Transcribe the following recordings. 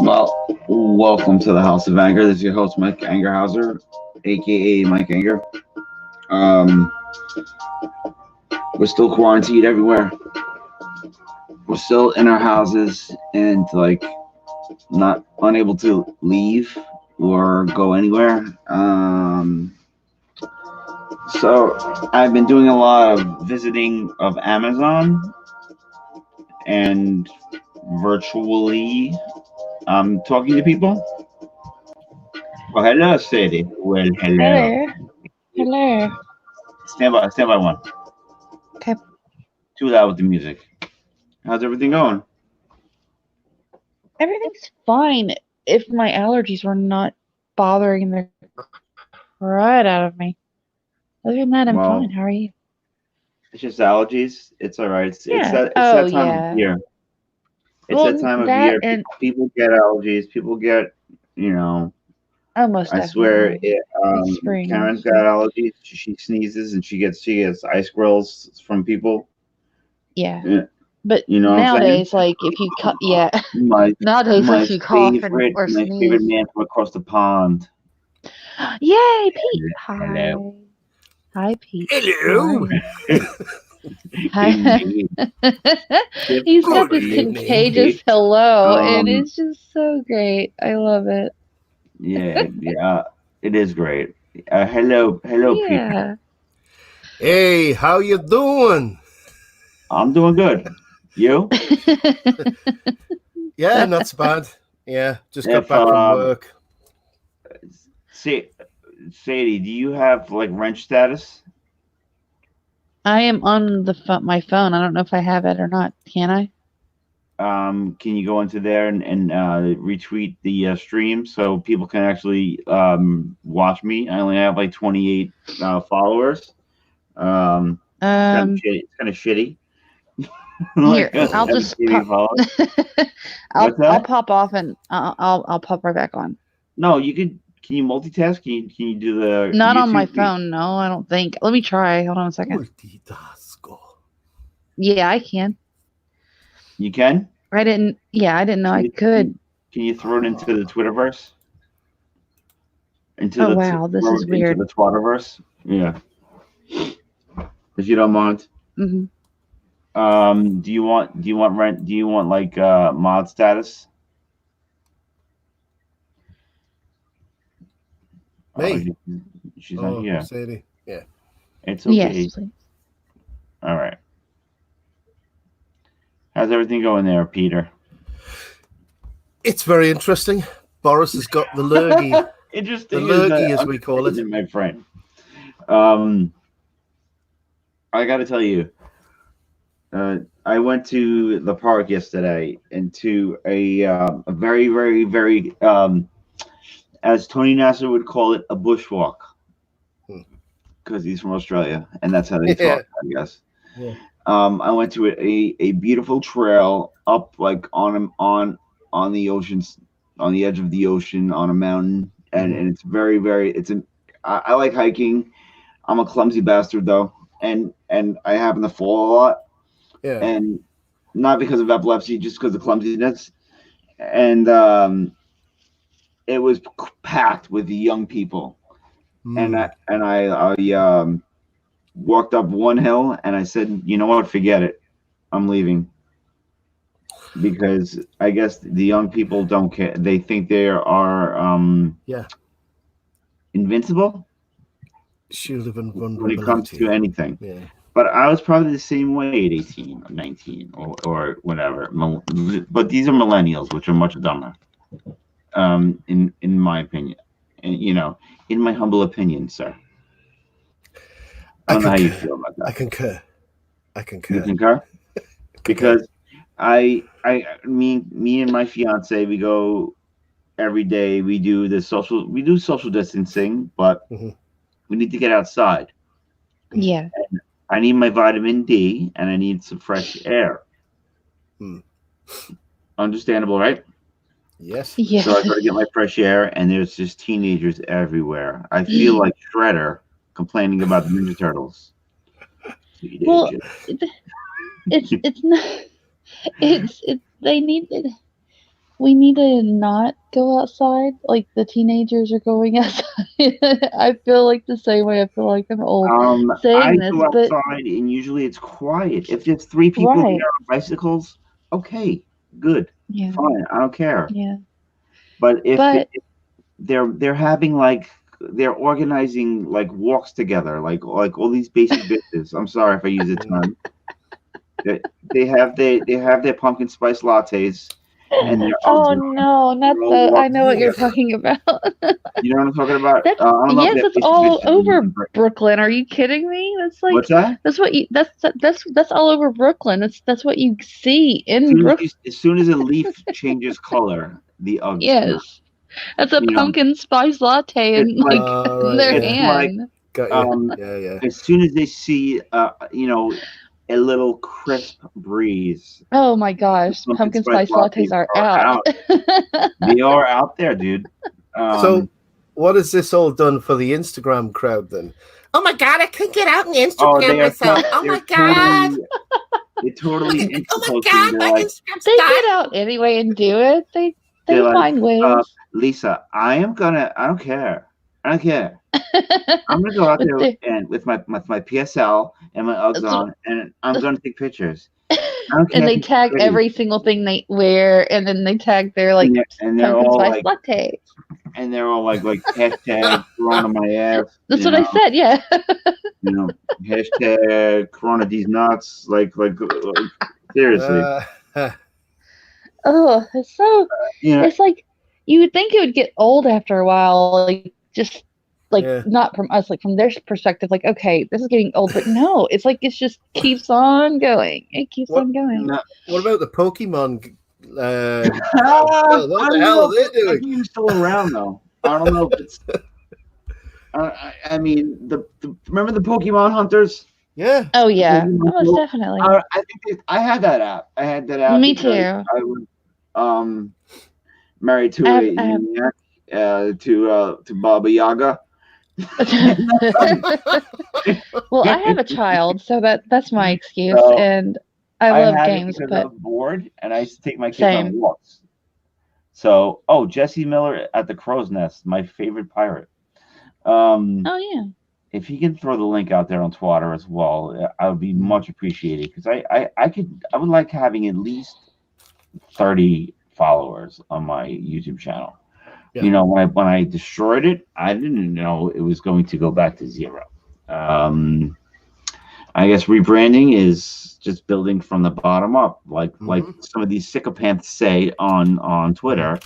Well, welcome to the House of Anger. This is your host, Mike Angerhauser, aka Mike Anger. Um, we're still quarantined everywhere. We're still in our houses and not unable to leave or go anywhere. So I've been doing a lot of visiting of Amazon and virtually talking to people. Well, hello, Sadie. Well, hello. Hello. Hello. Stand by one. Okay. Too loud with the music. How's everything going? Everything's fine if my allergies were not bothering the crud out of me. Other than that, I'm Well, fine. How are you? it's just allergies. It's all right. Yeah. It's Oh, that time of yeah. year. It's that Well, time of that year. and People get allergies. People get, you know. most I swear, definitely. It's spring, Karen's got so allergies. She sneezes and she gets ice grills from people. yeah. Yeah, But you know what I'm saying? nowadays, like if you yeah, My nowadays my if you cough and or my favorite sneeze, man from across the pond. yay, Pete! Hi, Hello. hi, Pete. How are Hello. you? Hi. Indeed. He's got Good this evening. contagious hello, and Um, it's just so great. I love it. yeah, it is great. Hello, people. Yeah. Hey, how you doing? I'm doing good. You? Yeah, not so bad. Yeah, just got If back from work. Sa- Sadie, do you have like wrench status? I am on my phone. I don't know if I have it or not. Can I? Can you go into there and retweet the stream so people can actually watch me? I only have like 28 followers. It's kind of Um, shitty. It's kind of shitty. here, Like I'll Oh, just 17 pop. followers. What's I'll that? pop off and I'll pop right back on. No, you could. Can you multitask? Can you do the Not on my YouTube? phone. No, I don't think. Let me try. Hold on a second. multitasker. Yeah, I can. You can. I didn't. Yeah, I didn't know Can I you, could. can you throw it into the Twitterverse? Into Oh the wow, this throw is it into weird. the Twitterverse? Yeah, if you don't mind. Hmm. Do you want rent? Do you want like mod status? Oh, Me? she's not Oh, here. Sadie. Yeah. It's Yes, okay. please. All right. How's everything going there, Peter? It's very interesting. Boris has got the lurgy. The Interesting lurgy, as we call it. my friend. Um, I got to tell you, I went to the park yesterday and to a very, very, very, as Tony Nasser would call it, a bushwalk, Hmm. because he's from Australia and that's how they Yeah. talk, I guess. Yeah. I went to a beautiful trail up like on the oceans, on the edge of the ocean, on a mountain, and it's very, very. I like hiking. I'm a clumsy bastard though, and I happen to fall a lot, Yeah. and not because of epilepsy, just because of clumsiness. And it was packed with young people, and Mm. I walked up one hill, and I said, you know what, forget it, I'm leaving, because I guess the young people don't care. They think they are Yeah. invincible Shield of when it comes to invulnerability. anything. Yeah. But I was probably the same way at 18 or 19 or whatever. But these are millennials, which are much dumber, in my opinion. And, in my humble opinion, sir. I I don't know how you concur. feel about I that. concur. I You concur. concur? Concur. Because me and my fiance, we go every day. We do social distancing, but Hmm. we need to get outside. Yeah. I need my vitamin D and I need some fresh air. Mm. Understandable, right? Yes. Yeah. So I go to get my fresh air, and there's just teenagers everywhere. I feel like Shredder complaining about the Ninja Turtles. Well, Teenagers. it's not. They need it. We need to not go outside like the teenagers are going outside. I feel like the same way. I feel like I'm old I saying this, go but outside and usually it's quiet. If there's 3 people there right. on bicycles, okay, good, Yeah. fine, I don't care. Yeah. But if But they're having like they're organizing like walks together, like all these basic bitches. I'm sorry if I use the term. They have their pumpkin spice lattes and their Uggs oh on. no, not They're all the. I walking know what you're together. talking about. You know what I'm talking about? That's I don't know if yes, they're that's basic all bitches over in Britain. Brooklyn. Are you kidding me? That's like What's that? that's what you that's all over Brooklyn. That's what you see in Brooklyn. As soon as a leaf changes color, the Uggs come out. Yes, that's a You know, pumpkin spice latte it's in like like Right, their it's like hand. got um, you. Yeah. as soon as they see a little crisp breeze, Oh my gosh, pumpkin pumpkin spice spice lattes lattes are are out. out. They are out there, dude. So, what has this all done for the Instagram crowd then? Oh my God, I couldn't get out on Instagram myself. Oh my God. They're totally Oh my Insta-posting. God, They're my like, Instagram's They dying. get out anyway and do it. They they're like, find ways. Lisa, I don't care. I'm gonna go out With there the, and with my PSL and my Uggs that's what- on, and I'm gonna take pictures. I don't care and if they it's tag pretty. every single thing they wear, and then they tag their like and they're pumpkin all spice like, latte. and they're all like hashtag Corona my ass. That's what I said. Yeah. Hashtag Corona these nuts. Like seriously. Oh, it's so. It's like you would think it would get old after a while, like just like not from us, like from their perspective, like okay, this is getting old, but no, it's like it just keeps on going. It keeps on going. What about the Pokemon? What the hell are they doing? Pokemon's still around though. I don't know if it's. I mean, remember the Pokemon hunters? Yeah. Oh yeah, most definitely. I think I had that app. Me too. I was married to a maniac, to Baba Yaga. Well, I have a child, so that's my excuse, and I love games. But I was bored, and I used to take my kids on walks. So, Jesse Miller at the Crow's Nest, my favorite pirate. Oh yeah. If he can throw the link out there on Twitter as well, I would be much appreciated because I would like having at least 30 followers on my YouTube channel. Yeah. When I destroyed it, I didn't know it was going to go back to 0. I guess rebranding is just building from the bottom up, like some of these psychopaths say on Twitter,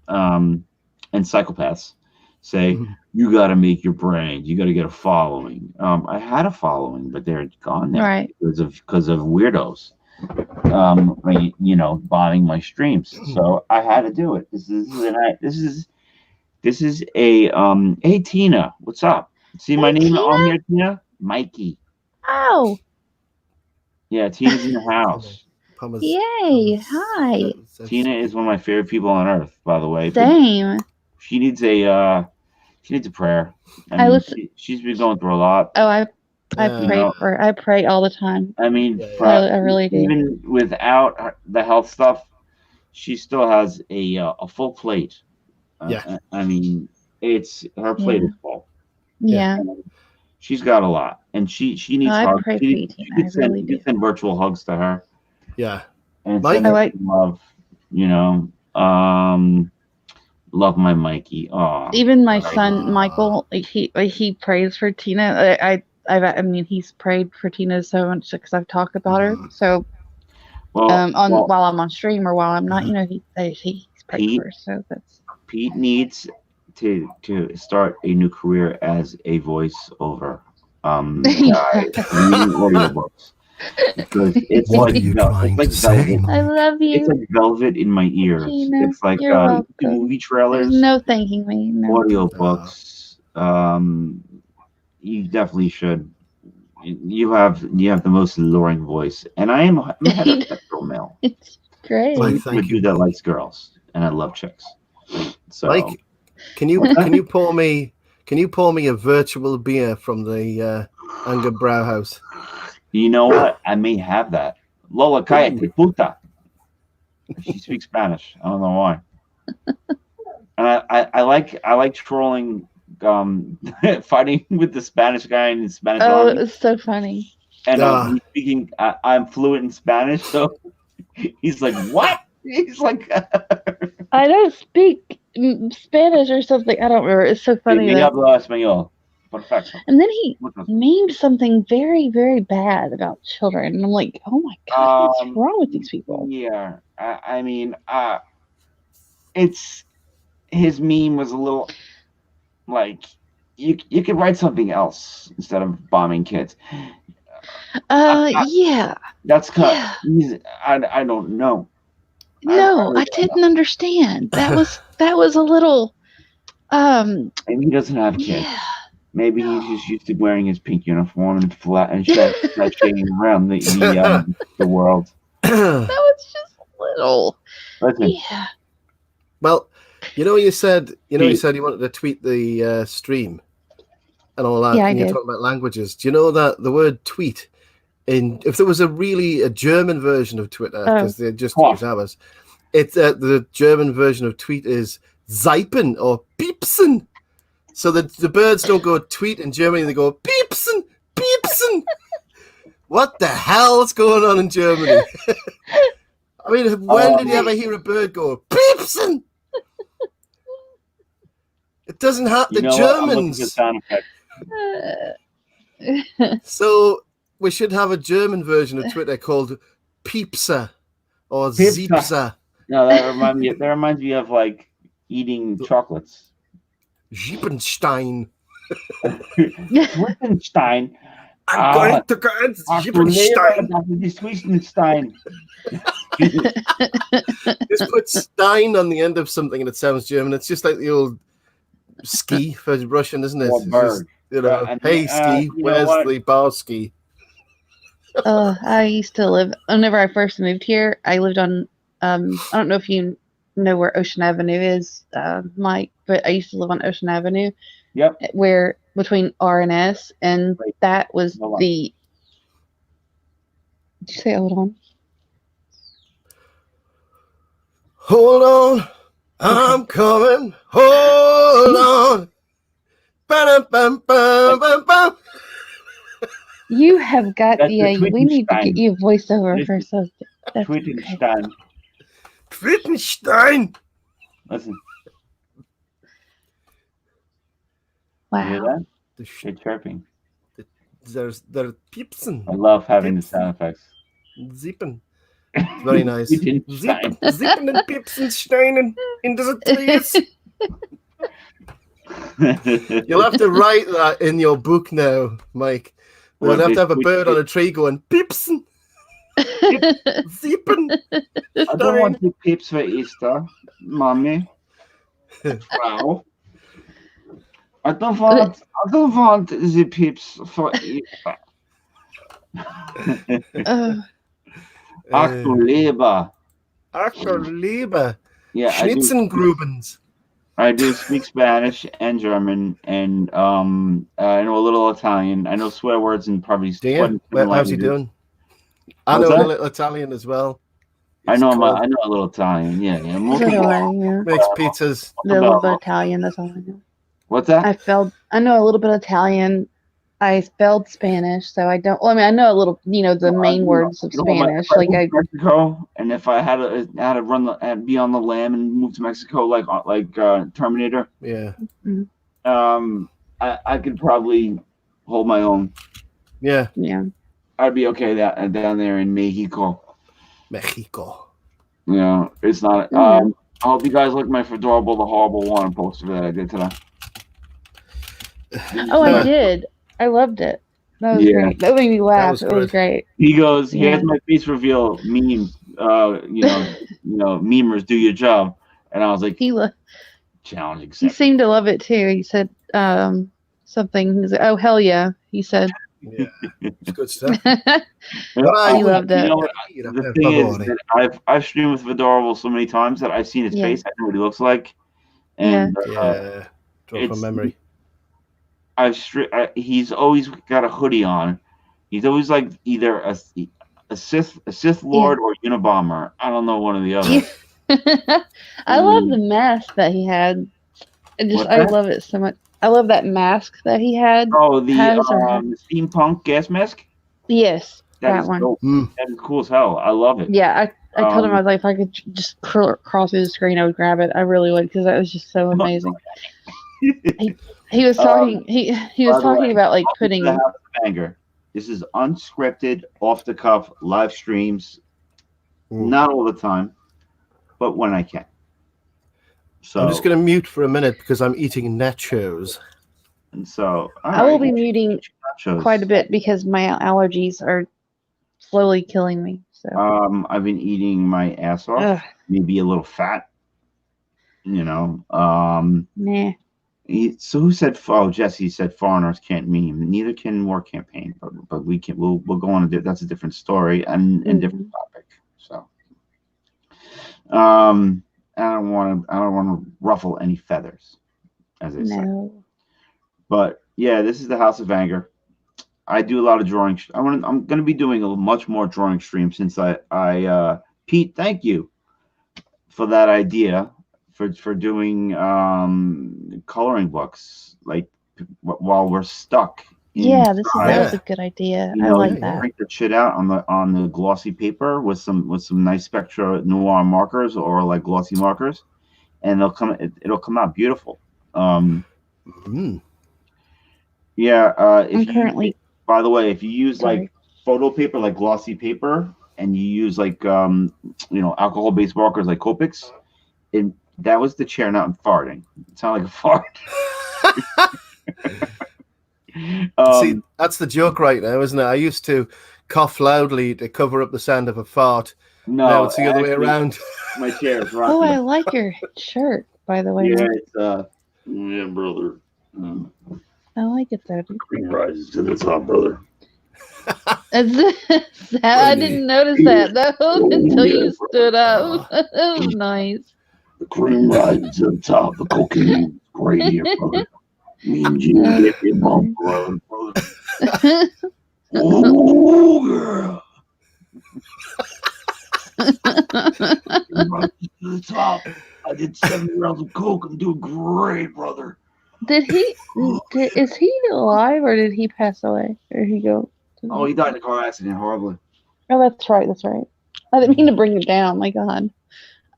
and psychopaths say, you got to make your brand, you got to get a following. I had a following, but they're gone now, right? because of weirdos, botting my streams. So I had to do it. This is a hey Tina, what's up? See my name on here, Tina? Mikey. Oh. Yeah, Tina's in the house. Yay! Hi. Tina is one of my favorite people on earth, by the way. Same. She needs a prayer. She's been going through a lot. Oh, I pray for her. I pray all the time. I mean, I really do. Even without the health stuff, she still has a full plate. I mean, her plate is full. Yeah. She's got a lot, and she needs hugs. You can send virtual hugs to her. Yeah. And love, love my Mikey. Oh, even my son Michael, he prays for Tina. I mean, he's prayed for Tina so much because I've talked about her. So, while I'm on stream or while I'm not, he's prayed for her. So Pete needs to start a new career as a voiceover guy reading audiobooks. Because it's like velvet. I love you. It's like velvet in my ears. Gina, it's like movie trailers. There's no thanking me. No. Audiobooks. You definitely should. You have the most alluring voice, and I'm a heterosexual male. It's great. I'm a dude that likes girls, and I love chicks. So, Mike, can you pour me a virtual beer from the Anger Brauhaus? You know what? I may have that. Lola cállate, puta. She speaks Spanish. I don't know why. And I like trolling, fighting with the Spanish guy in the Spanish army. it was so funny. And he's speaking. I'm fluent in Spanish, so he's like, "What?" He's like, "I don't speak Spanish or something." I don't remember. It's so funny. Me habla español. Perfecto. And then he memed something very, very bad about children, and I'm like, "Oh my god, what's wrong with these people?" Yeah, I mean, it's his meme was a little like you could write something else instead of bombing kids. Yeah. That's kind of, I don't know. No, I didn't understand. That was a little maybe he doesn't have kids. Yeah. Maybe he's just used to wearing his pink uniform and shaking around the world. That was just little. Listen. Yeah. Well, you said you wanted to tweet the stream and all that. Yeah, and you're talking about languages. Do you know that the word tweet, if there was a German version of Twitter, because they just use ours, it's the German version of tweet is Zeipen or Piepsen. So the birds don't go tweet in Germany, they go Piepsen, Piepsen. What the hell's going on in Germany? I mean, when did you ever hear a bird go Piepsen? It doesn't have the Germans. So we should have a German version of Twitter called Piepser or Ziepser. No, that reminds me of like eating chocolates. Ziepenstein. Ziepenstein. I'm going to go at Ziepenstein. Just put Stein on the end of something and it sounds German. It's just like the old ski for Russian, isn't it? Just, hey, ski, where's the bar ski? I used to live, whenever I first moved here, I lived on, I don't know if you know where Ocean Avenue is, Mike, but I used to live on Ocean Avenue. Yep. Where between R and S, and that was Did you say hold on? Hold on, I'm coming. Hold on. Ba-dum-bum-bum-bum-bum. You have got we need to get you a voiceover for something. Twittenstein. Twittenstein. Listen. Wow. You hear that? They're chirping. They're piepsen. I love having the sound effects. Zippen. Very nice. Zippen and Piepsensteinen into the trees. You'll have to write that in your book now, Mike. We'll have to have a bird on a tree going, Piepsen. Zippen. I don't want the pips for Easter, Mommy. Wow. I don't want the pips for Easter. Achterleber. Yeah, Schnitzengrubens. I do speak Spanish and German, and I know a little Italian. I know swear words and probably. How's he doing? I know a little Italian as well. I know a little Italian. Yeah. Makes pizzas. A little bit Italian. That's all I know. What's that? I know a little bit of Italian. I spelled Spanish, so I don't. Well, I mean, I know a little. The main words of Spanish. Mexico, and if I had to be on the lam and move to Mexico, like Terminator. Yeah. I could probably hold my own. Yeah. Yeah. I'd be okay down there in Mexico. Yeah, it's not. I hope you guys like my Adorable the Horrible one poster that I did today. Oh, I did. I loved it. That was great. That made me laugh. It was great. He goes, "Here's my face reveal meme. Memers, do your job." And I was like, challenging. He seemed to love it too. He said something. He said, "Oh hell yeah!" He said. Yeah, it's good stuff. He loved it. The thing is that I've streamed with Adorable so many times that I've seen his face. I know what he looks like. And draw from memory. He's always got a hoodie on. He's always like either a Sith Lord or Unabomber. I don't know one or the other. I love the mask that he had. I love it so much. I love that mask that he had. Oh, the steampunk gas mask? Yes, that one. Dope. That is cool as hell. I love it. Yeah, I told him, I was like, if I could just cross through the screen, I would grab it. I really would, because that was just so amazing. he was talking. He was talking about like putting. The House of Anger. This is unscripted, off the cuff, live streams. Not all the time, but when I can. So I'm just going to mute for a minute because I'm eating nachos. And so I will be muting quite a bit because my allergies are slowly killing me. So I've been eating my ass off. Maybe a little fat. You know. Nah. So who said? Oh, Jesse said foreigners can't meme. Neither can war campaign. But we can. We'll go on. That's a different story and different topic. So I don't want to ruffle any feathers, as they say. But yeah, this is the House of Anger. I do a lot of drawing. I'm going to be doing a much more drawing stream since I Pete, thank you for that idea for doing coloring books like while we're stuck. Yeah, that's a good idea. I like that. Print the shit out on the glossy paper with some nice Spectra Noir markers or like glossy markers, and it'll come out beautiful. Yeah. By the way, if you use like photo paper, like glossy paper, and you use like alcohol-based markers like Copics, that was the chair not farting. It sounded like a fart. See, that's the joke right now, isn't it? I used to cough loudly to cover up the sound of a fart. No, now it's the other way around. My chair is rocking. Oh, I like your shirt, by the way. Yeah, it's yeah, brother. I like it though. Cream rises to the top, brother. I didn't notice that though until you stood up. That was nice. The cream rises to the top. The cocaine is great here, brother. Me and you get your mom, brother. Oh, girl. To the top. I did 70 rounds of coke. I'm doing great, brother. Is he alive or did he pass away? Or he go? Oh, he died in a car accident, horribly. Oh, that's right. I didn't mean to bring it down. My God,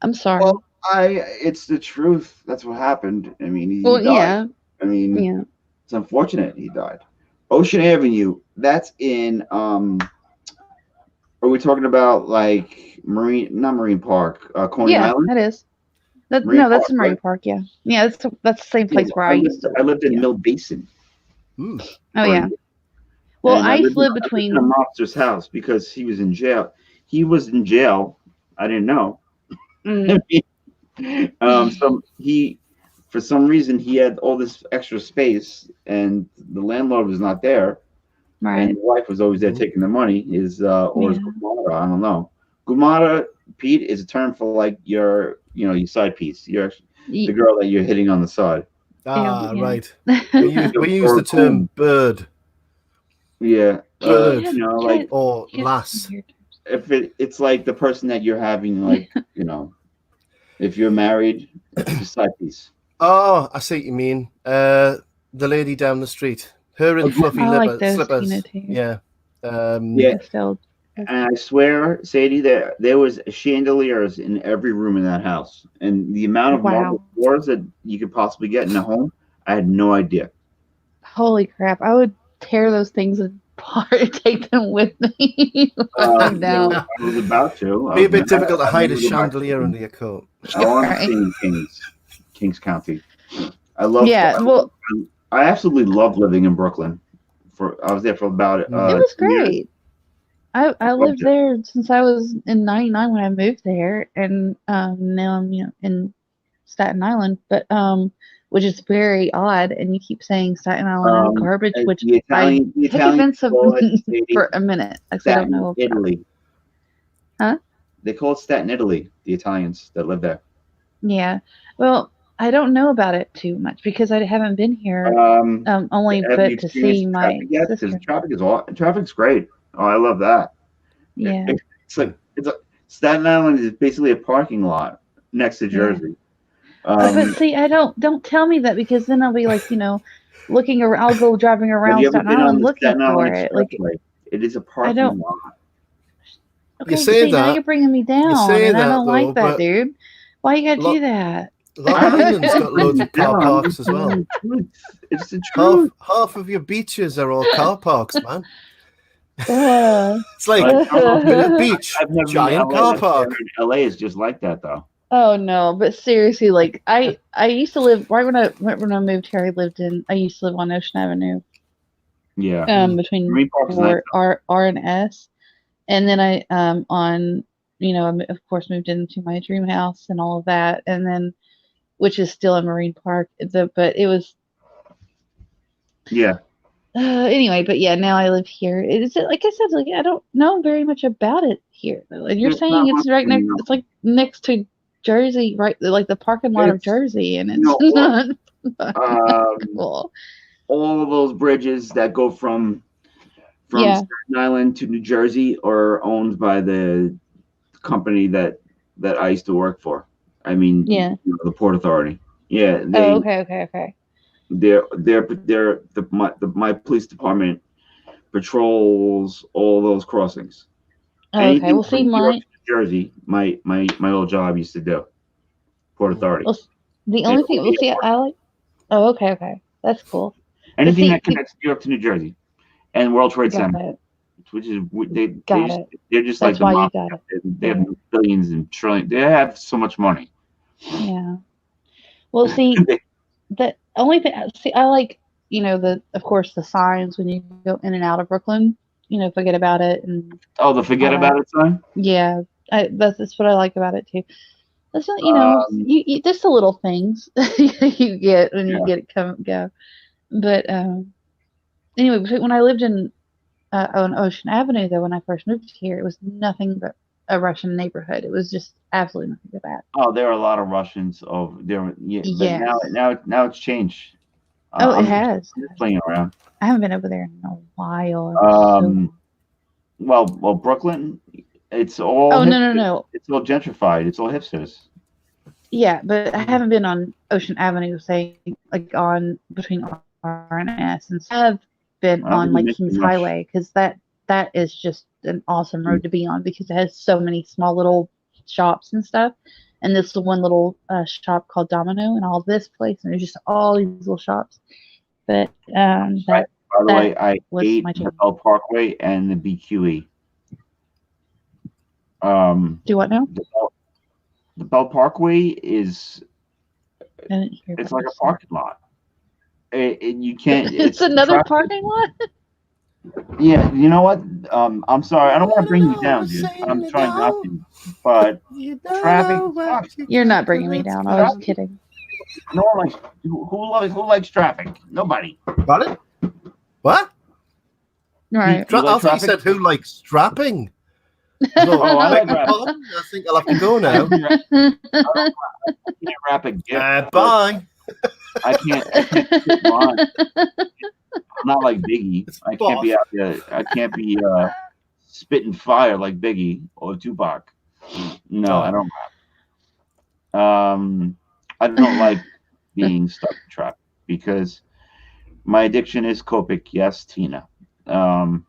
I'm sorry. Well, it's the truth. That's what happened. I mean, he died. Yeah. I mean, it's unfortunate he died. Ocean Avenue. That's in. Are we talking about like not Marine Park, Coney Island? Yeah, that is. That's a Marine Park. Yeah, that's the same place where I used to live. I lived in Mill Basin. Oh yeah. Well, I lived between a mobster's house because he was in jail. He was in jail. I didn't know. For some reason he had all this extra space, and the landlord was not there. Right. And the wife was always there taking the money. His gumara, I don't know. Gumara, Pete, is a term for like your side piece. The girl that you're hitting on the side. Right. We use the term bird. Yeah. Bird. Like or lass. If it's like the person that you're having, like if you're married, it's a side piece. Oh, I see what you mean. The lady down the street. Her in fluffy slippers. Yeah. And I swear, Sadie, there was chandeliers in every room in that house. And the amount of marble floors that you could possibly get in a home, I had no idea. Holy crap. I would tear those things apart and take them with me. I was about to. It'd be a bit difficult to hide a chandelier under your coat. I want to see Kings County. I love. Yeah, I absolutely love living in Brooklyn. I was there for about. It was great. Years. I lived there since I was in '99 when I moved there, and now I'm in Staten Island, but which is very odd. And you keep saying Staten Island is garbage, which I took offense of for a minute. I don't know. Italy. Huh? They call it Staten Italy. The Italians that live there. Yeah. Well, I don't know about it too much because I haven't been here. Only but to see my sister. Traffic's great. Oh, I love that. Yeah. It's like Staten Island is basically a parking lot next to Jersey. But see, I don't tell me that, because then I'll be like, looking around. I'll go driving around Staten Island looking for it. Like, it is a parking lot. Okay, see, now you're bringing me down, and I don't like that, dude. Why you gotta do that? Long Island's got loads of car parks as well. It's the truth. Half of your beaches are all car parks, man. It's like a beach, giant car park. LA is just like that, though. Oh no, but seriously, like I used to live right when I moved here. I used to live on Ocean Avenue. Yeah. Between R and S, and then I of course moved into my dream house and all of that, and then which is still in Marine Park. But it was. Yeah. Anyway, but yeah, now I live here. It's like I said, like I don't know very much about it here. Like you're saying, it's right next. It's like next to Jersey, right? Like the parking lot of Jersey, and it's not cool. All of those bridges that go from Staten Island to New Jersey are owned by the company that I used to work for. I mean, the Port Authority. Yeah. Okay. My police department patrols all those crossings. Okay, we'll see. New Jersey, my old job used to do Port Authority. Well, the only thing we'll see, I like. Oh, okay, that's cool. Anything that connects New York to New Jersey, and World Trade Center, which is they're just that's like why you got it. They have billions and trillions. They have so much money. Yeah. Well, see, the only thing. See, I like of course the signs when you go in and out of Brooklyn. Forget about it and. Oh, the forget about it sign. Yeah, that's what I like about it too. That's not, you just the little things you get when you get it go. But anyway, when I lived on Ocean Avenue, though, when I first moved here, it was nothing but a Russian neighborhood. It was just absolutely nothing but that. Oh, there are a lot of Russians over there. Yeah, but now it's changed. It has. I'm just playing around. I haven't been over there in a while. Well, Brooklyn, it's all. Oh no! It's all gentrified. It's all hipsters. Yeah, but I haven't been on Ocean Avenue, say like on between R and S, and I've been on like Kings Highway, because that is just an awesome road to be on, because it has so many small little shops and stuff. And this one little shop called Domino, and all this place, and there's just all these little shops. But by the way, I hate the Bell Parkway and the BQE. Do what now? The Bell Parkway is. It's like a parking lot. You can't. It's another parking lot. Yeah, you know what? I'm sorry. I don't want to bring you down, dude. I'm trying not to. But traffic sucks. You're not bringing me down. I was kidding. No one likes. Who likes traffic? Nobody. Got it? What? Right. I thought you said who likes strapping. Oh, I like rapping. I think I'll have to go now. I can't rap a gift. Bye. I can't quit mine. I'm not like Biggie. I can't be out there. I can't be spitting fire like Biggie or Tupac. No, I don't rap. I don't like being stuck in traffic because my addiction is Copic. Yes, Tina. I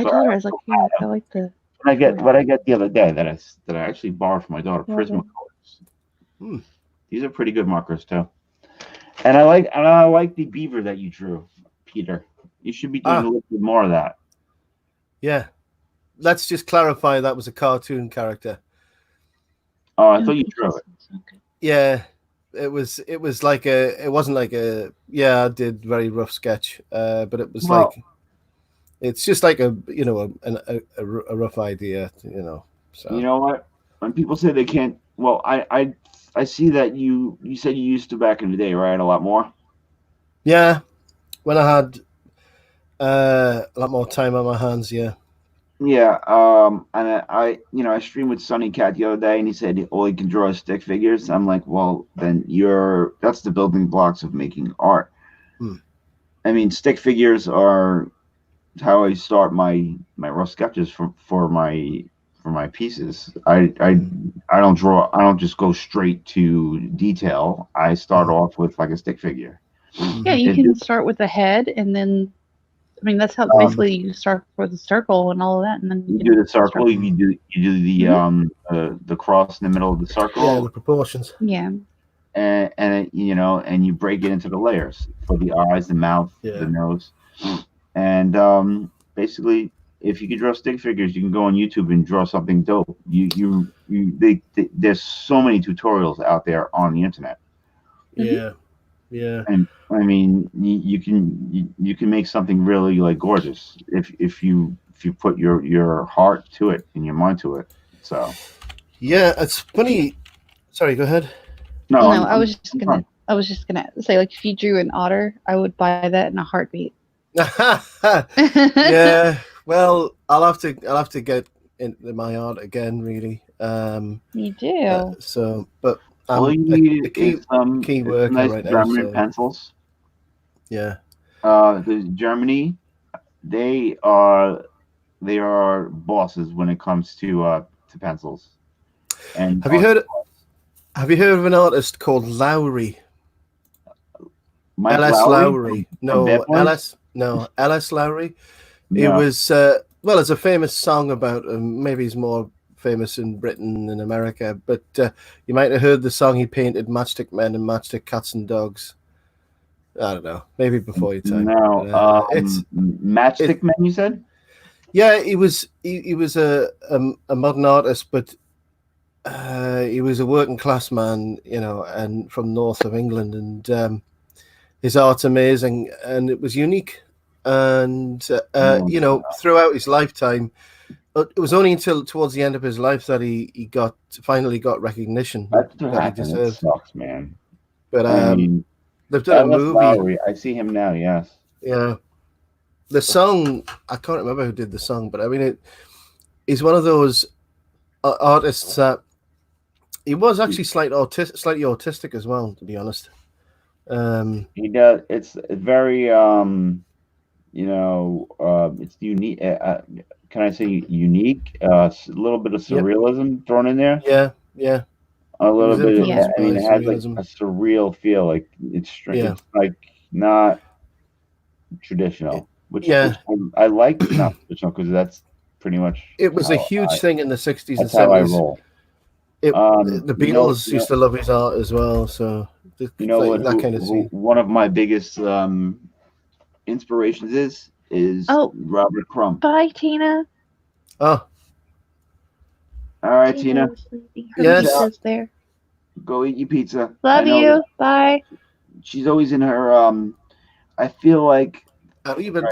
told her, I was like, yeah, I like the. What I get the other day that I actually borrowed from my daughter, Prismacolors. These are pretty good markers too, and I like the beaver that you drew, Peter. You should be doing a little bit more of that. Yeah, let's just clarify that was a cartoon character. Oh, I thought you drew it. Yeah, it was like it wasn't like a I did very rough sketch, but it was like. It's just like a rough idea, So you know what? When people say they can't, well, I see that you said you used to back in the day, right? A lot more. Yeah, when I had a lot more time on my hands, yeah. Yeah, and I streamed with Sonny Cat the other day, and he said all he can draw is stick figures. I'm like, well, then that's the building blocks of making art. I mean, stick figures are how I start my rough sketches for my pieces. I don't draw. I don't just go straight to detail. I start off with like a stick figure. Yeah, you can start with the head, and then I mean that's how basically you start with the circle and all of that, and then you do the circle. You do the cross in the middle of the circle. Yeah, the proportions. Yeah. And and you break it into the layers for the eyes, the mouth, the nose, and basically, if you can draw stick figures, you can go on YouTube and draw something dope. There's so many tutorials out there on the internet. Yeah, yeah. And I mean, you can make something really like gorgeous if you put your heart to it and your mind to it. So yeah, it's funny. Sorry, go ahead. No, I was just gonna say, like, if you drew an otter, I would buy that in a heartbeat. Yeah, well, I'll have to get into my art again, really. You do. But all you need is key worker nice right German now, pencils. Yeah. Germany, they are bosses when it comes to pencils. And have you heard of an artist called Lowry? L.S. Lowry? No, L.S. Lowry. No. It was it's a famous song about him. Maybe he's more famous in Britain and America, but you might have heard the song he painted, Matchstick Men and Matchstick Cats and Dogs. I don't know, maybe before your time. No, it's Matchstick Men, you said? Yeah, he was a modern artist, but he was a working class man, and from north of England, and his art's amazing, and it was unique. And throughout his lifetime, it was only until towards the end of his life that he finally got recognition that he deserved. It sucks, man. But they've done a movie. Lowry. I see him now. Yes. Yeah. The song, I can't remember who did the song, but I mean, he's one of those artists that he was actually slightly autistic as well, to be honest. He does. It's very it's unique. Can I say unique? A little bit of surrealism thrown in there. Yeah. A little bit. I mean, it has like a surreal feel. Like it's strange. It's like not traditional. Which I like not traditional because that's pretty much. It was a huge thing in the 60s and 70s. How I roll. The Beatles used to love his art as well. So that kind of scene. One of my biggest inspirations is Robert Crumb. Bye, Tina. Oh. All right, Tina. Yes. There. Go eat your pizza. Love you. Bye. She's always in her. I feel like. If I ever went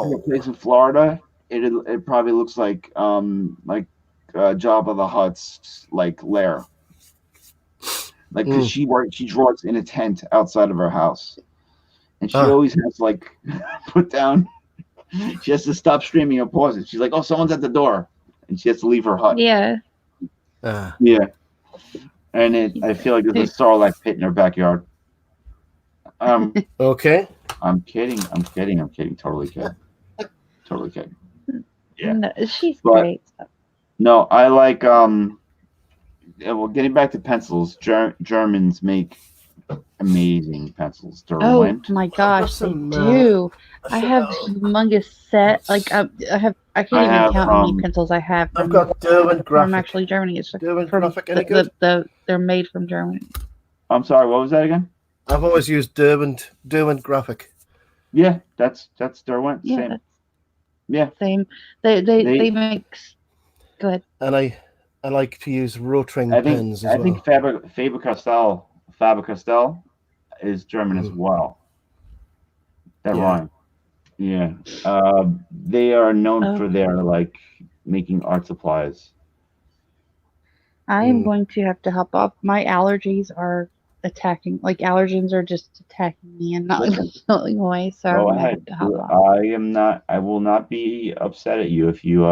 to a place in Florida, it probably looks like Jabba the Hutt's like lair. Like, because she draws in a tent outside of her house, and she always has like put down. She has to stop streaming and pause it. She's like, "Oh, someone's at the door," and she has to leave her hut. Yeah. Yeah. And I feel like there's a Sarlacc pit in her backyard. Okay. I'm kidding. Totally kidding. Yeah. No, she's great. No, I like well, getting back to pencils, Germans make amazing pencils. Oh my gosh, they do. I have humongous set. Like I can't even count how many pencils I have. I've got Derwent Graphic. From actually Germany. It's Derwent Graphic. Any good? They're made from Germany. I'm sorry. What was that again? I've always used Derwent Graphic. Yeah, that's Derwent. Yeah, same. Yeah, same. They make. Go ahead. And I like to use Rotring pens as well. I think Faber-Castell is German as well. That rhyme. Yeah. They are known for their like making art supplies. I am going to have to hop off. My allergies are attacking. Like allergens are just attacking me and not going away. So go ahead. I will not be upset at you if you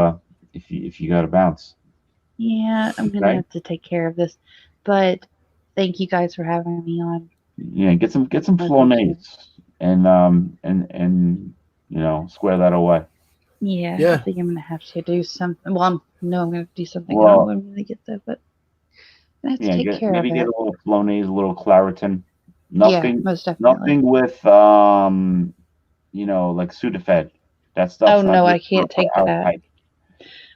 got to bounce. Yeah, I'm gonna have to take care of this, but thank you guys for having me on. Yeah, get some Flonase and square that away. Yeah, I think I'm gonna have to do something. Well, I'm gonna do something. Well, I don't know when I'm gonna get there, but I have to take care of it. Maybe get a little Flonase, a little Claritin. Nothing, most definitely. Nothing with like Sudafed. That stuff's not no, good I can't take that. type.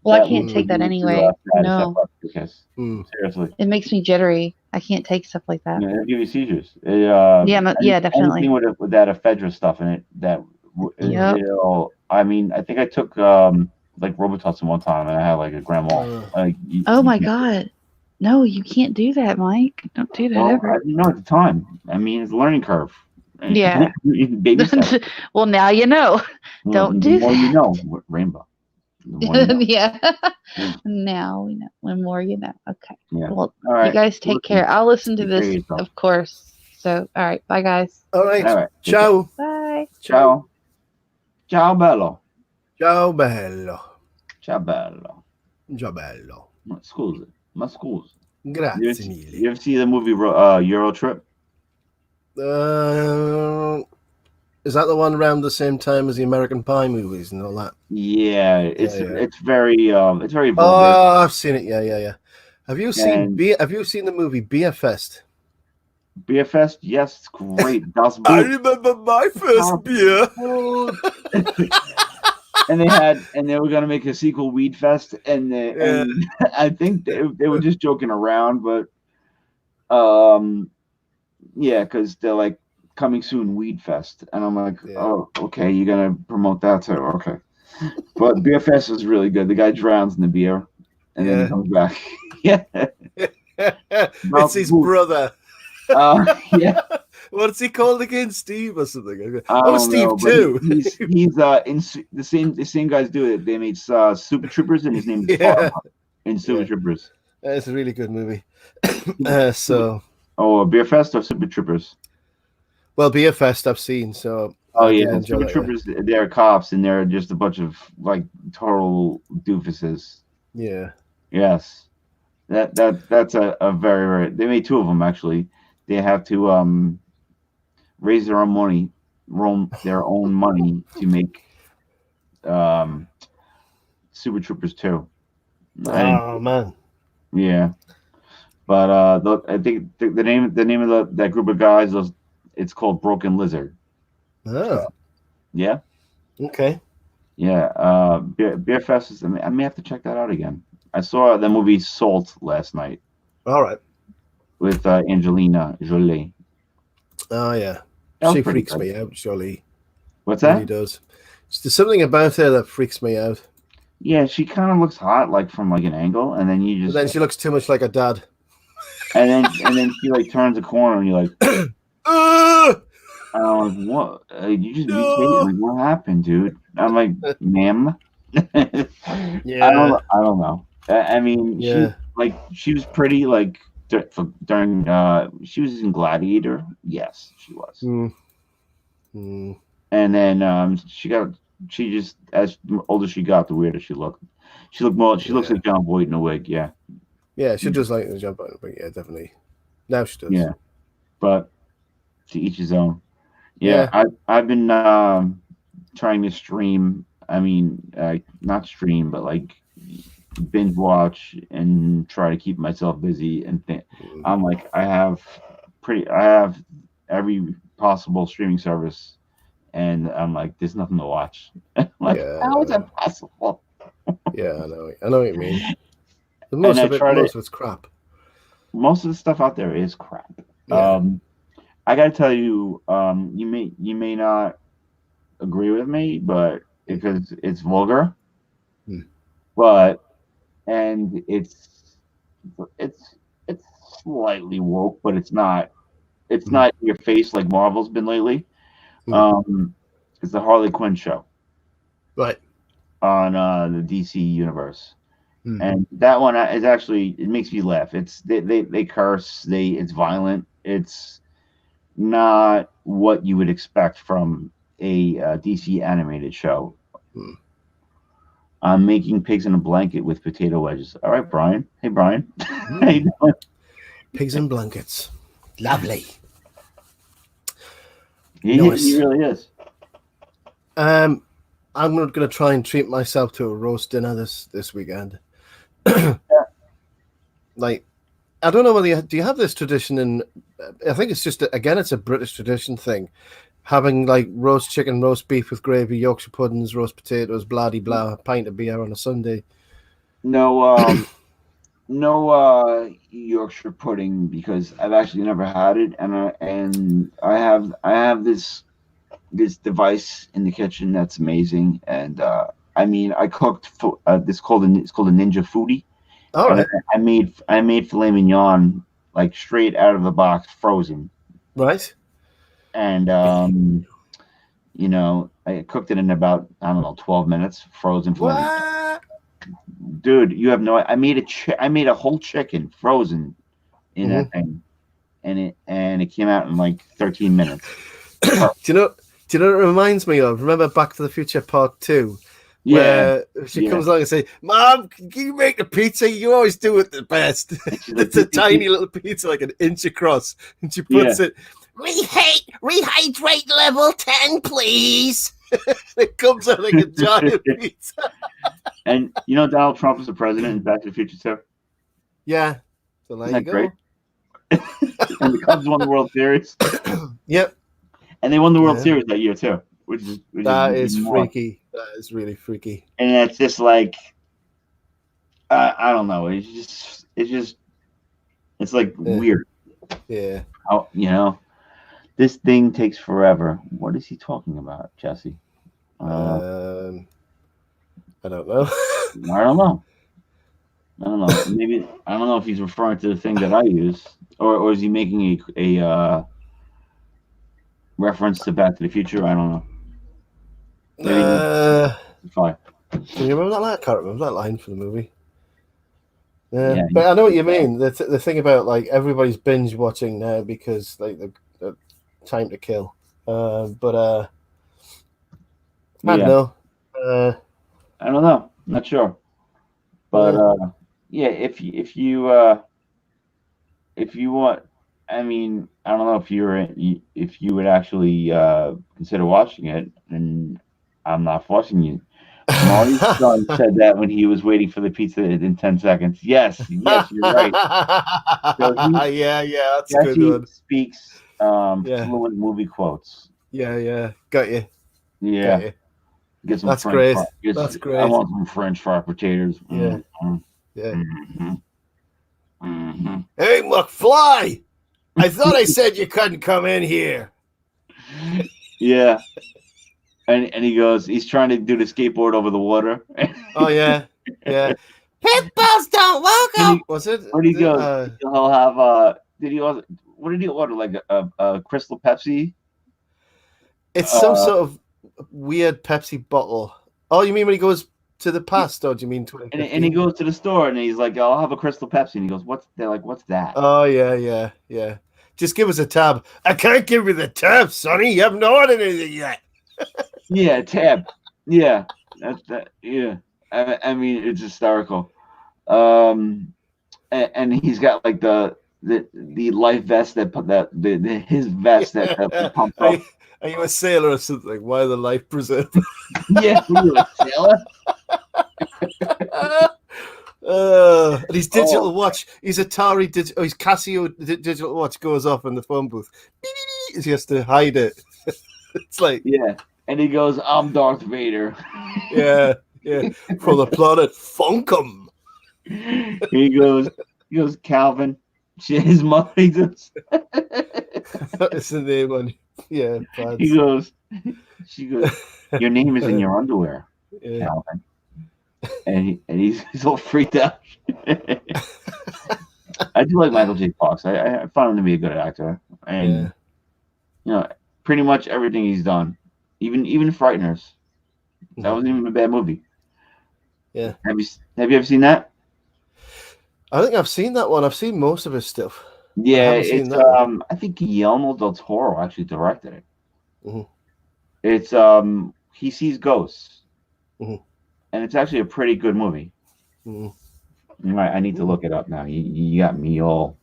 Well, I can't take that anyway. No. Seriously. It makes me jittery. I can't take stuff like that. Yeah, it'll give you seizures. Definitely. Anything with that ephedra stuff in it, I think I took like Robitussin one time and I had like a grandma. Oh my God. No, you can't do that, Mike. Don't do that ever. I didn't know at the time. It's a learning curve. Yeah. Baby steps. Well, now you know. Don't do that. The more you know, Rainbow. Yeah. Now we know. The more you know. Okay. Yeah. Well, you guys take care. I'll listen to this, of course. So, all right. Bye, guys. All right. Ciao. Bye. Ciao. Ciao, bello. Ciao, bello. Ciao, bello. Ciao, bello. Scusa. Ma scusa. Grazie mille. You ever see the movie Euro Trip? Is that the one around the same time as the American Pie movies and all that? Yeah, it's very vulgar. Oh, I've seen it. Yeah. Have you seen the movie Beer Fest? Beer Fest, yes, it's great. I remember my first beer. and they were gonna make a sequel, Weed Fest, and I think they were just joking around, but because they're like, coming soon, Weed Fest, and I'm like, oh, okay, you're gonna promote that too, okay. But Beer Fest is really good. The guy drowns in the beer, and then he comes back. Yeah, it's his brother. Yeah. What's he called again? Steve or something? Steve too. He's in the same guys do it. They made Super Troopers, and his name is in Super Troopers. It's a really good movie. Beer Fest or Super Troopers? Well, Beer Fest I've seen, so. Super Troopers. They're cops, and they're just a bunch of like total doofuses. Yeah. Yes. That's a very, very. They made two of them actually. They have to raise their own money to make Super Troopers 2. Oh man. Yeah. But I think the name of that group of guys, it's called Broken Lizard. Oh. Yeah. Okay. Yeah. Beer Fest is. I may have to check that out again. I saw the movie Salt last night. All right. With Angelina Jolie. Oh yeah, she freaks me out, Jolie. What's that? She does. There's something about her that freaks me out. Yeah, she kind of looks hot, like from like an angle, and then you just. But then she looks too much like her dad. And then she like turns a corner, and you're like, what? You just mutated. Like, what happened, dude? I'm like, ma'am. Yeah. I don't know. I mean, she was pretty like. During she was in Gladiator. Yes, she was. And then she just, as older she got, the weirder she looked. She looks like John Voight in a wig. Yeah she does like the John Voight, but definitely now she does. Yeah, but to each his own. I've been trying to stream. I mean, not stream, but like binge watch and try to keep myself busy, and I'm like, I have every possible streaming service, and I'm like, there's nothing to watch. Like, how is that possible? Yeah, I know what you mean. Most of it's crap. Most of the stuff out there is crap. I gotta tell you, you may not agree with me, but because it's vulgar, but and it's slightly woke, but it's not in your face like Marvel's been lately. It's the Harley Quinn show, right, on the DC universe, and that one is actually, it makes me laugh. It's they curse, it's violent. It's not what you would expect from a DC animated show. I'm making pigs in a blanket with potato wedges. All right, Brian. Hey, Brian. How you doing? Pigs in blankets. Lovely. He really is. I'm going to try and treat myself to a roast dinner this weekend. Like, I don't know whether do you have this tradition in? I think it's just it's a British tradition thing, having like roast chicken, roast beef with gravy, Yorkshire puddings, roast potatoes, blah de blah, a pint of beer on a Sunday. No, no Yorkshire pudding because I've actually never had it, and I have this device in the kitchen that's amazing, and I mean I cooked it's called a Ninja Foodie. All right. I made filet mignon like straight out of the box, frozen. Right. And you know, I cooked it in about 12 minutes, frozen filet mignon. Dude, you have no. I made a whole chicken frozen in that thing, and it came out in like 13 minutes. Do you know what it reminds me of? Remember Back to the Future Part 2? Where she comes along and says, "Mom, can you make the pizza? You always do it the best." It's a tiny little pizza, like an inch across, and she puts it. Rehydrate level 10, please. It comes out like a giant pizza. And you know Donald Trump is the president in Back to the Future too? Yeah. So there you go. Great? And the Cubs won the World Series. Yep. And they won the World Series that year too. Which is freaky. That is really freaky. And it's just like I don't know. It's like weird. Yeah. How, you know, this thing takes forever. What is he talking about, Jesse? I don't know. I don't know. Maybe I don't know if he's referring to the thing that I use, or is he making a reference to Back to the Future? I don't know. Fine. Can you remember that line? I can't remember that line for the movie. Yeah, but I know what you mean. The thing about like everybody's binge watching now because like the time to kill. I don't know. I don't know. Not sure. But if you want, I mean, I don't know if you would actually consider watching it, and I'm not forcing you. Marty's son said that when he was waiting for the pizza in 10 seconds. Yes, you're right. So that's a good one. Speaks fluent movie quotes. Yeah, got you. Yeah. Got you. Get some That's French great. That's great. I want some French fried potatoes. Yeah. Yeah. Hey, McFly! I thought I said you couldn't come in here. Yeah. And he goes, he's trying to do the skateboard over the water. Oh, yeah. Pit bulls don't walk up. Was it? Where he goes, he'll have, what did he order? Like a Crystal Pepsi? It's some sort of weird Pepsi bottle. Oh, you mean when he goes to the past, or do you mean 2015? And he goes to the store and he's like, I'll have a Crystal Pepsi. And he goes, what's that? Oh, yeah. Just give us a tab. I can't give you the tab, Sonny. You haven't ordered anything yet. Yeah, tab. Yeah. Yeah. I mean, it's hysterical. And he's got like the life vest his vest that pumps up. Are you a sailor or something? Why the life preserver? Yeah, you're a sailor. And his digital watch, his Atari, his Casio digital watch goes off in the phone booth. He has to hide it. It's like, yeah. And he goes, I'm Darth Vader. Yeah. From the planet Funkum. He goes, Calvin. His mother, he goes. That's the name on. Yeah. She goes, your name is in your underwear, Calvin. And he's all freaked out. I do like Michael J. Fox. I found him to be a good actor. And, you know, pretty much everything he's done. Even Frighteners. That wasn't even a bad movie. Yeah. Have you ever seen that? I think I've seen that one. I've seen most of his stuff. Yeah, it's I think Guillermo del Toro actually directed it. Mm-hmm. It's he sees ghosts. Mm-hmm. And it's actually a pretty good movie. Mm-hmm. I need to look it up now. You got me all.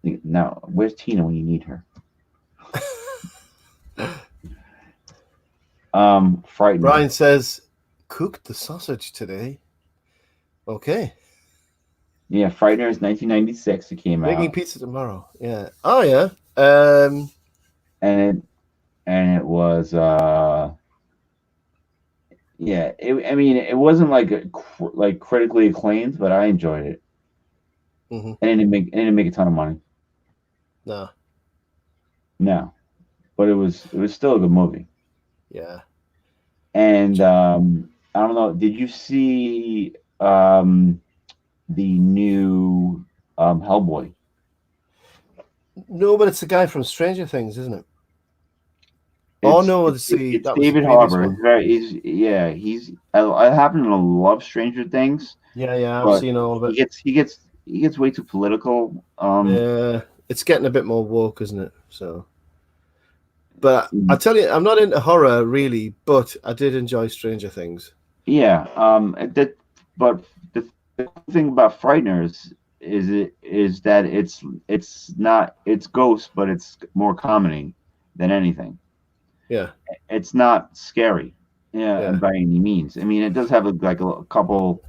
Now, where's Tina when you need her? Frighteners. Brian says, cooked the sausage today. Okay. Yeah, Frighteners, 1996. It came out. Making pizza tomorrow. Yeah. Oh yeah. And it was yeah. I mean, it wasn't like critically acclaimed, but I enjoyed it. Mm-hmm. And it didn't make a ton of money. No, but it was still a good movie. Yeah. And I don't know. Did you see the new Hellboy? No, but it's the guy from Stranger Things, isn't it? It's David Harbour. He's. I happen to love Stranger Things. Yeah, I've seen all of it. He gets way too political. Yeah, it's getting a bit more woke, isn't it? So, but I tell you, I'm not into horror really, but I did enjoy Stranger Things. Yeah. But the thing about Frighteners is that it's ghosts, but it's more comedy than anything. Yeah. It's not scary. Yeah. By any means. I mean, it does have a couple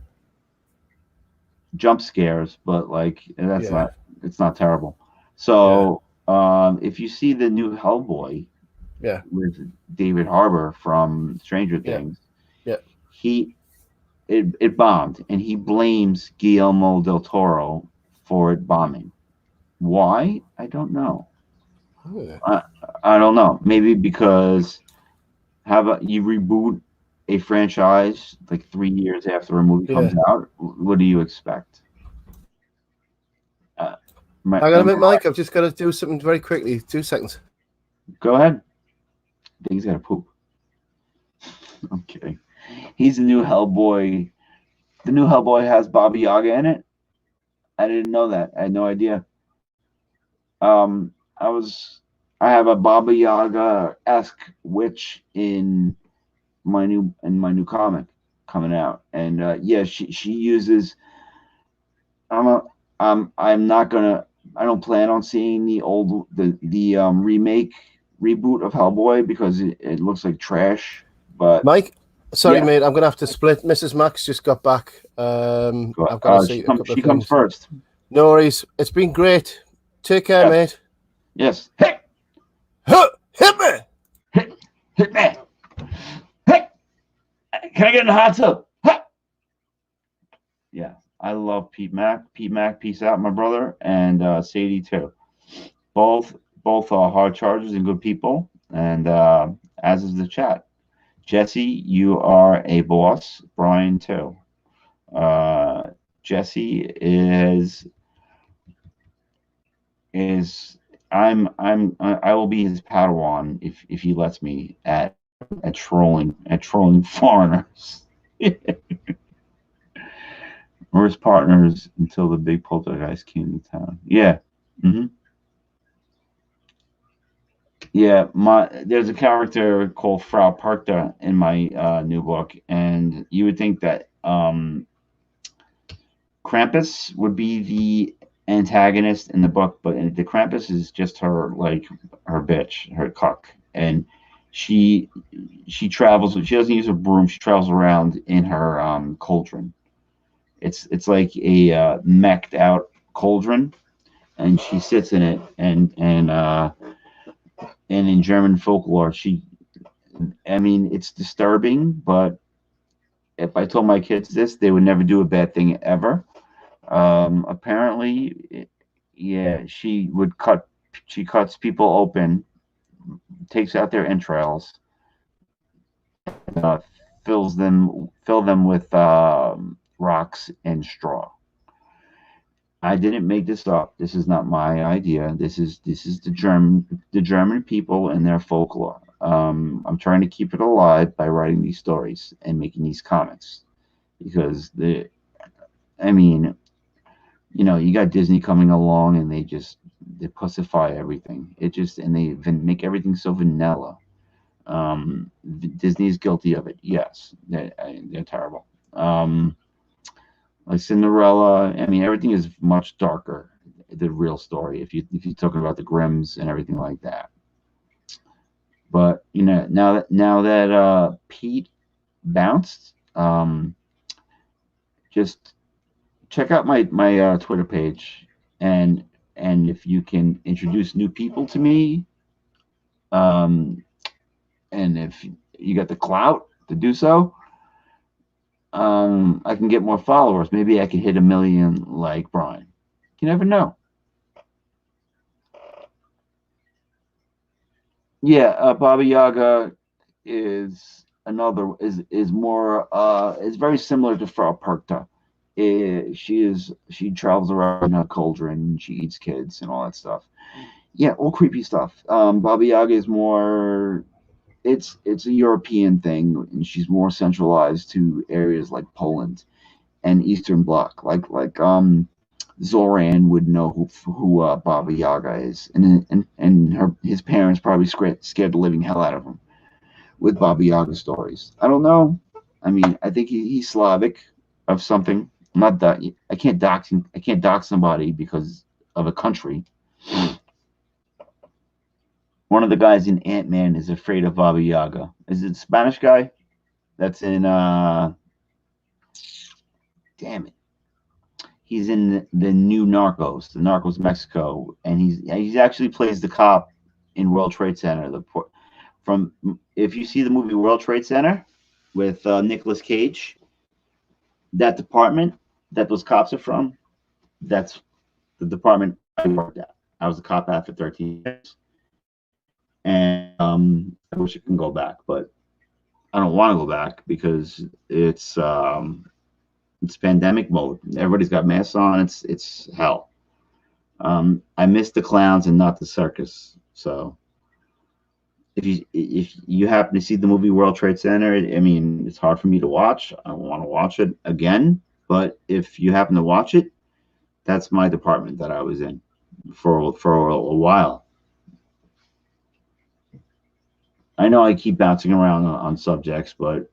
jump scares, but it's not terrible. So if you see the new Hellboy, with David Harbour from Stranger Things, it bombed, and he blames Guillermo del Toro for it bombing. Why? I don't know. I don't know. Maybe because how about you reboot a franchise like 3 years after a movie comes out? What do you expect? I gotta admit, Mike, I've just got to do something very quickly. 2 seconds. Go ahead. I think he's got to poop. Okay. He's the new Hellboy. The new Hellboy has Baba Yaga in it. I didn't know that. I had no idea. I have a Baba Yaga-esque witch in my new comic coming out, and she uses. I'm not gonna. I don't plan on seeing the remake reboot of Hellboy because it looks like trash. But Mike, sorry, mate, I'm gonna have to split. Mrs. Max just got back. I've got to see. She comes first. No worries. It's been great. Take care, mate. Yes. Hey! Hit me! Hit me! Hey! Can I get in the hot tub? Hey! Yeah, I love Pete Mac. Pete Mac, peace out, my brother, and Sadie too. Both are hard chargers and good people, and as is the chat. Jesse, you are a boss. Brian too. Jesse is I will be his Padawan if he lets me at trolling foreigners. We're his partners until the big poltergeist came to town. Yeah. Mm-hmm. Yeah, there's a character called Frau Parkta in my new book, and you would think that Krampus would be the antagonist in the book, but the Krampus is just her bitch, her cuck, and she travels. She doesn't use a broom. She travels around in her cauldron. It's like a meched out cauldron, and she sits in it, and in German folklore, it's disturbing, but if I told my kids this, they would never do a bad thing ever. Apparently, she cuts people open, takes out their entrails, and fill them with rocks and straw. I didn't make this up. This is not my idea. This is the German people and their folklore. I'm trying to keep it alive by writing these stories and making these comics, because you got Disney coming along and they pussify everything. And they make everything so vanilla. Disney is guilty of it. Yes, they're terrible. Like Cinderella, everything is much darker. The real story, if you're talking about the Grimms and everything like that. But now that Pete bounced, just check out my Twitter page, and if you can introduce new people to me, um, and if you got the clout to do so, I can get more followers. Maybe I can hit 1 million like Brian. You never know. Yeah, Baba Yaga is another is more is very similar to Frau Perkta. She travels around in a cauldron, she eats kids and all that stuff. Yeah, all creepy stuff. Baba Yaga is more it's a European thing, and she's more centralized to areas like Poland and Eastern Bloc. Like Zoran would know who Baba Yaga is, and his parents probably scared the living hell out of him with Baba Yaga stories. I don't know. I mean, I think he's Slavic of something. I'm not that I can't dox somebody because of a country. One of the guys in Ant-Man is afraid of Baba Yaga. Is it Spanish guy? That's in damn it. He's in the new Narcos, the Narcos Mexico, and he's actually plays the cop in World Trade Center. From if you see the movie World Trade Center with Nicolas Cage, that department that those cops are from, that's the department I worked at. I was a cop at for 13 years, and I wish I can go back, but I don't want to go back because it's pandemic mode. Everybody's got masks on. It's hell. I miss the clowns and not the circus. So if you happen to see the movie World Trade Center, I mean, it's hard for me to watch. I don't want to watch it again. But if you happen to watch it, that's my department that I was in for a while. I know I keep bouncing around on subjects, but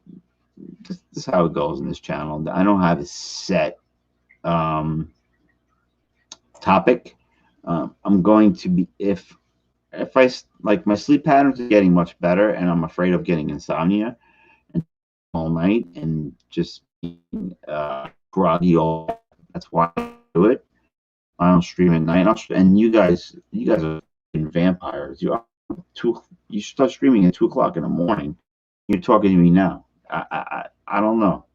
this is how it goes in this channel. I don't have a set topic. I'm going to be if I like my sleep patterns are getting much better, and I'm afraid of getting insomnia and all night and just being groggy all. That's why I do it. I don't stream at night. And you guys are vampires. You start streaming at 2 o'clock in the morning. You're talking to me now. I don't know.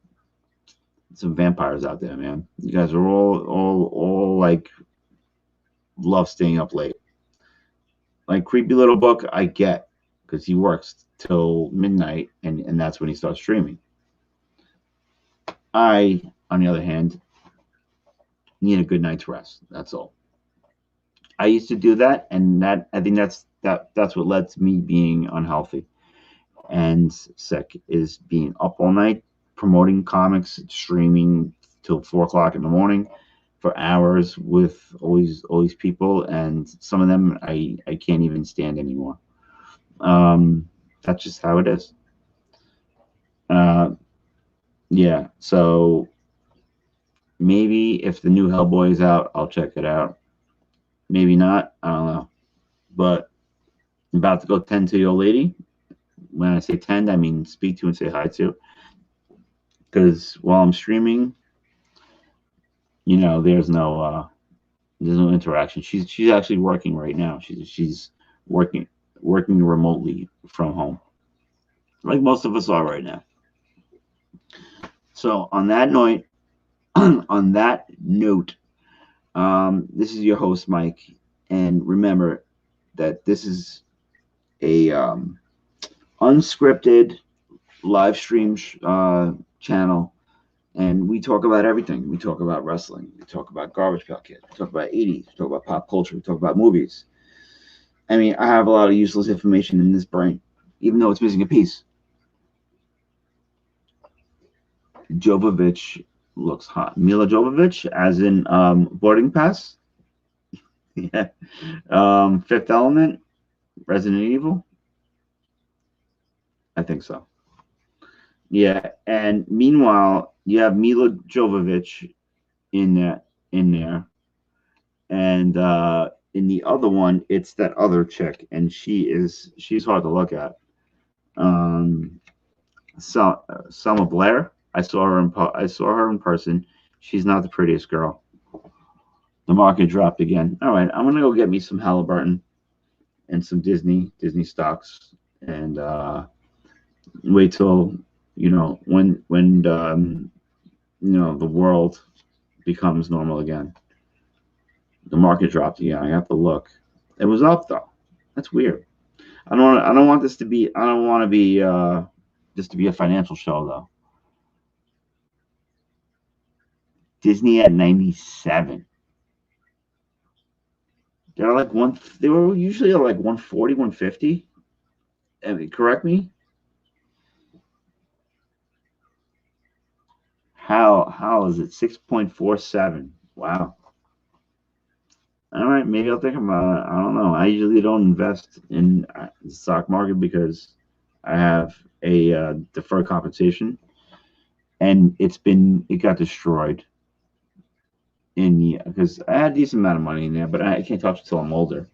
Some vampires out there, man. You guys are all like love staying up late. Like Creepy Little Book, I get because he works till midnight, and that's when he starts streaming. I, on the other hand, need a good night's rest. That's all. I used to do that, and I think that's what led to me being unhealthy and sick, is being up all night promoting comics, streaming till 4 o'clock in the morning for hours with all these people, and some of them I can't even stand anymore. That's just how it is. Yeah, so maybe if the new Hellboy is out, I'll check it out. Maybe not. I don't know. But I'm about to go tend to the old lady. When I say tend, I mean speak to and say hi to. Because while I'm streaming, there's no interaction. She's actually working right now. She's working remotely from home, like most of us are right now. So on that note, this is your host Mike, and remember that this is a unscripted live stream channel, and we talk about everything. We talk about wrestling, we talk about Garbage Pail Kids, we talk about 80s, we talk about pop culture, we talk about movies. I mean, I have a lot of useless information in this brain, even though it's missing a piece. Jovovich looks hot. Mila Jovovich, as in Boarding Pass. Yeah. Fifth Element, Resident Evil. I think so. Yeah, and meanwhile, you have Mila Jovovich in there, and in the other one, it's that other chick, and she's hard to look at. Selma Blair. I saw her in person. She's not the prettiest girl. The market dropped again. All right, I'm gonna go get me some Halliburton and some Disney stocks, and wait till when the world becomes normal again. The market dropped again. I have to look. It was up though. That's weird. I don't want this to be. I don't want to be this to be a financial show though. Disney at 97. They're like they were usually at like 140, 150. I mean, correct me. How is it 6.47? Wow. All right, maybe I'll think about it. I don't know. I usually don't invest in the stock market because I have a deferred compensation, and it got destroyed because I had a decent amount of money in there, but I can't touch it until I'm older.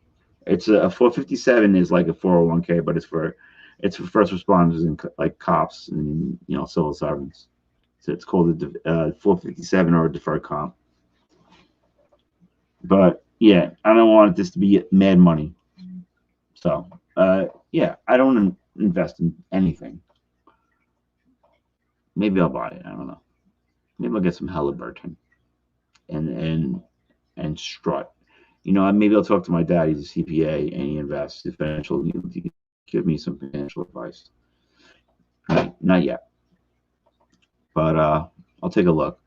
It's a 457 is like a 401k, but it's for first responders and like cops and civil servants. So it's called a 457 or a deferred comp. But yeah, I don't want this to be mad money. So yeah, I don't invest in anything. Maybe I'll buy it. I don't know. Maybe I'll get some Halliburton and strut. Maybe I'll talk to my dad. He's a CPA and he invests. Eventually, he'll give me some financial advice. Not yet, but I'll take a look.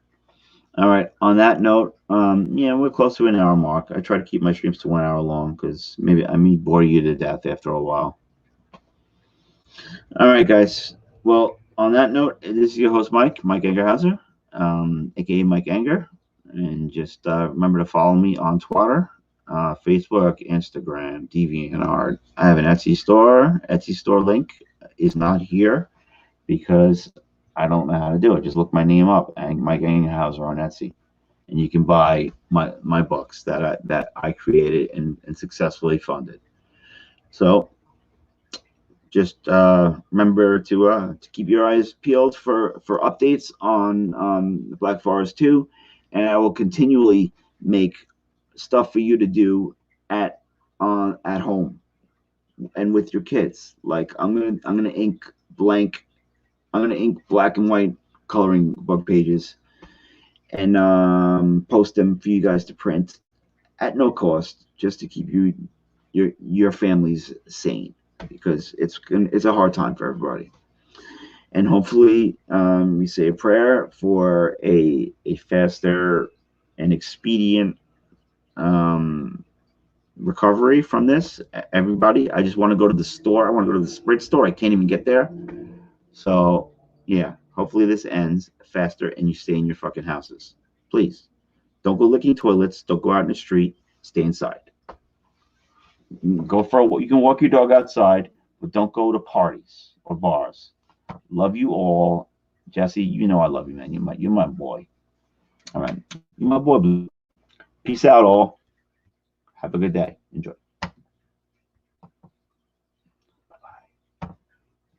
All right. On that note, yeah, we're close to an hour mark. I try to keep my streams to 1 hour long because maybe I may bore you to death after a while. All right, guys. Well, on that note, this is your host, Mike Angerhauser, aka Mike Anger. And just remember to follow me on Twitter, Facebook, Instagram, DeviantArt. I have an Etsy store. Etsy store link is not here because I don't know how to do it. Just look my name up, Mike Angerhauser on Etsy, and you can buy my books that I created and successfully funded. So just remember to keep your eyes peeled for updates on the Black Forest 2, and I will continually make stuff for you to do at home and with your kids. Like I'm gonna ink black and white coloring book pages and post them for you guys to print at no cost, just to keep your families sane, because it's a hard time for everybody. And hopefully we say a prayer for a faster and expedient recovery from this. Everybody, I just want to go to the store. I want to go to the Sprint store. I can't even get there. So yeah, hopefully this ends faster and you stay in your fucking houses. Please don't go licking toilets. Don't go out in the street. Stay inside. You can walk your dog outside, but don't go to parties or bars. Love you all. Jesse, I love you, man. You're my boy. All right. You're my boy. Peace out, all. Have a good day. Enjoy.